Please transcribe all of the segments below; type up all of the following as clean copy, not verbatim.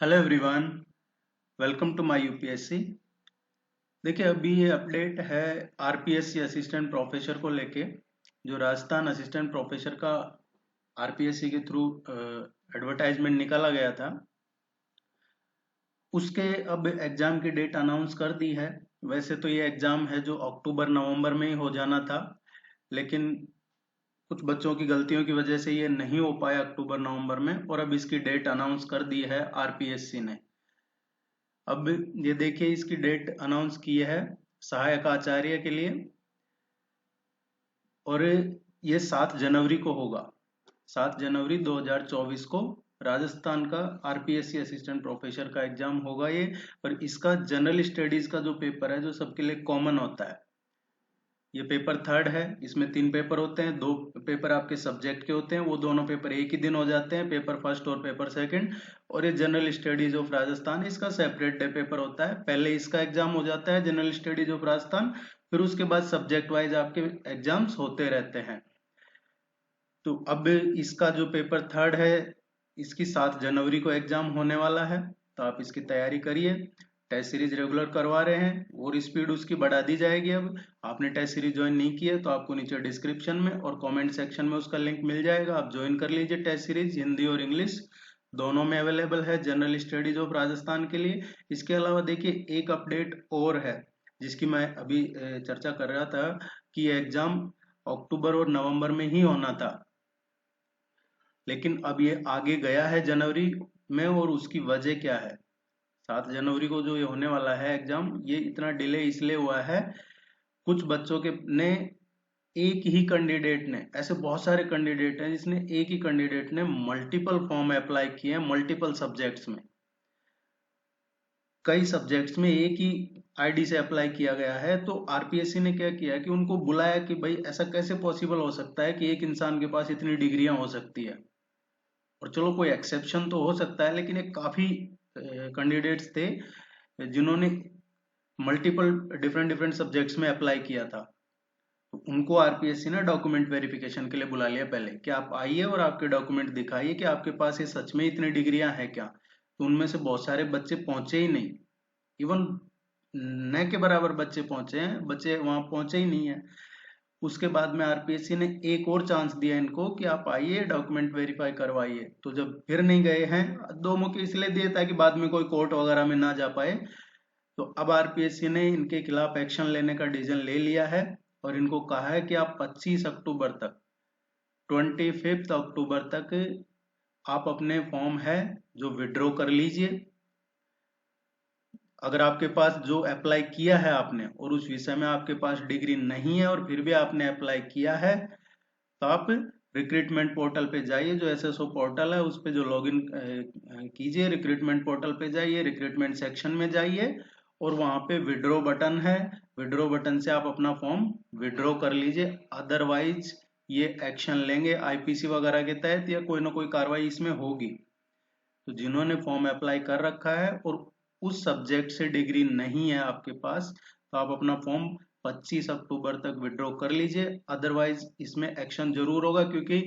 Hello everyone, welcome to my UPSC. देखिए, अभी ये अपडेट है आरपीएससी असिस्टेंट प्रोफेसर को लेके। जो राजस्थान असिस्टेंट प्रोफेसर का आरपीएससी के थ्रू एडवर्टाइजमेंट निकाला गया था, उसके अब एग्जाम की डेट अनाउंस कर दी है। वैसे तो ये एग्जाम है जो अक्टूबर नवंबर में ही हो जाना था, लेकिन कुछ बच्चों की गलतियों की वजह से ये नहीं हो पाया अक्टूबर नवंबर में, और अब इसकी डेट अनाउंस कर दी है आरपीएससी ने। अब ये देखिए, इसकी डेट अनाउंस की है सहायक आचार्य के लिए, और ये 7 जनवरी को होगा। 7 जनवरी 2024 को राजस्थान का आरपीएससी असिस्टेंट प्रोफेसर का एग्जाम होगा ये। और इसका जनरल स्टडीज का जो पेपर है, जो सबके लिए कॉमन होता है, ये पेपर थर्ड है। इसमें 3 पेपर होते हैं, 2 पेपर आपके सब्जेक्ट के होते हैं, वो दोनों पेपर एक ही दिन हो जाते हैं, पेपर फर्स्ट और पेपर सेकंड। और ये जनरल स्टडीज ऑफ राजस्थान, इसका सेपरेट डे पेपर होता है। पहले इसका एग्जाम हो जाता है जनरल स्टडीज ऑफ राजस्थान, फिर उसके बाद सब्जेक्ट वाइज आपके एग्जाम्स होते रहते हैं। तो अब इसका जो पेपर थर्ड है, इसकी 7 जनवरी को एग्जाम होने वाला है, तो आप इसकी तैयारी करिए। टेस्ट सीरीज रेगुलर करवा रहे हैं और स्पीड उसकी बढ़ा दी जाएगी। अब आपने टेस्ट सीरीज ज्वाइन नहीं की है तो आपको नीचे डिस्क्रिप्शन में और कमेंट सेक्शन में उसका लिंक मिल जाएगा, आप ज्वाइन कर लीजिए। टेस्ट सीरीज हिंदी और इंग्लिश दोनों में अवेलेबल है जनरल स्टडीज ऑफ राजस्थान के लिए। इसके अलावा देखिए, एक अपडेट और है जिसकी मैं अभी चर्चा कर रहा था कि एग्जाम अक्टूबर और नवंबर में ही होना था, लेकिन अब ये आगे गया है जनवरी में। और उसकी वजह क्या है? 7 जनवरी को जो ये होने वाला है एग्जाम, ये इतना डिले इसलिए हुआ है, कुछ बच्चों के ने एक ही कैंडिडेट ने, ऐसे बहुत सारे कैंडिडेट हैं जिसने एक ही कैंडिडेट ने मल्टीपल फॉर्म अप्लाई किए हैं मल्टीपल सब्जेक्ट्स में। कई सब्जेक्ट्स में एक ही आईडी से अप्लाई किया गया है। तो आरपीएससी ने क्या किया कि उनको बुलाया कि भाई ऐसा कैसे पॉसिबल हो सकता है कि एक इंसान के पास इतनी डिग्रियां हो सकती है। और चलो, कोई एक्सेप्शन तो हो सकता है, लेकिन एक काफी कैंडिडेट्स थे जिन्होंने मल्टीपल डिफरेंट डिफरेंट सब्जेक्ट्स में अप्लाई किया था। तो उनको आरपीएससी ने डॉक्यूमेंट वेरिफिकेशन के लिए बुला लिया पहले कि आप आइए और आपके डॉक्यूमेंट दिखाइए कि आपके पास ये सच में इतनी डिग्रियां हैं क्या। तो उनमें से बहुत सारे बच्चे पहुंचे ही नहीं, इवन न के बराबर बच्चे पहुंचे हैं, बच्चे वहां पहुंचे ही नहीं है। उसके बाद में आरपीएससी ने एक और चांस दिया इनको कि आप आइए डॉक्यूमेंट वेरीफाई करवाइए। तो जब फिर नहीं गए हैं, 2 मौके इसलिए दिए ताकि बाद में कोई कोर्ट वगैरह में ना जा पाए। तो अब आरपीएससी ने इनके खिलाफ एक्शन लेने का डिसीजन ले लिया है और इनको कहा है कि आप 25 अक्टूबर तक, 25 अक्टूबर तक आप अपने फॉर्म है जो विड्रॉ कर लीजिए। अगर आपके पास जो अप्लाई किया है आपने और उस विषय में आपके पास डिग्री नहीं है और फिर भी आपने अप्लाई किया है, तो आप रिक्रूटमेंट पोर्टल पे जाइए, जो एसएसओ पोर्टल है उस पे जो लॉगिन कीजिए, रिक्रूटमेंट पोर्टल पे जाइए, रिक्रूटमेंट सेक्शन में जाइए और वहां पे विड्रॉ बटन है, विड्रॉ बटन से आप अपना फॉर्म विड्रॉ कर लीजिए। अदरवाइज ये एक्शन लेंगे आईपीसी वगैरह के तहत, या कोई ना कोई कार्रवाई इसमें होगी। तो जिन्होंने फॉर्म अप्लाई कर रखा है और उस सब्जेक्ट से डिग्री नहीं है आपके पास, तो आप अपना फॉर्म 25 अक्टूबर तक विड्रॉ कर लीजिए। अदरवाइज इसमें एक्शन जरूर होगा, क्योंकि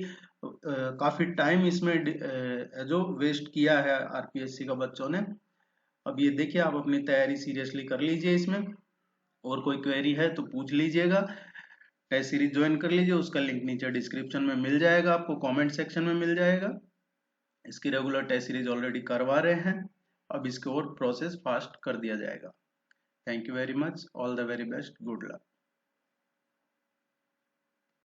काफी टाइम इसमें जो वेस्ट किया है आरपीएससी का बच्चों ने। अब ये देखिए, आप अपनी तैयारी सीरियसली कर लीजिए इसमें, और कोई क्वेरी है तो पूछ लीजिएगा। टेस्ट सीरीज ज्वाइन कर लीजिए, उसका लिंक नीचे डिस्क्रिप्शन में मिल जाएगा, आपको कमेंट सेक्शन में मिल जाएगा। इसकी रेगुलर टेस्ट सीरीज ऑलरेडी करवा रहे हैं, अब इसके और प्रोसेस फास्ट कर दिया जाएगा। Thank you very much, all the very best, good luck.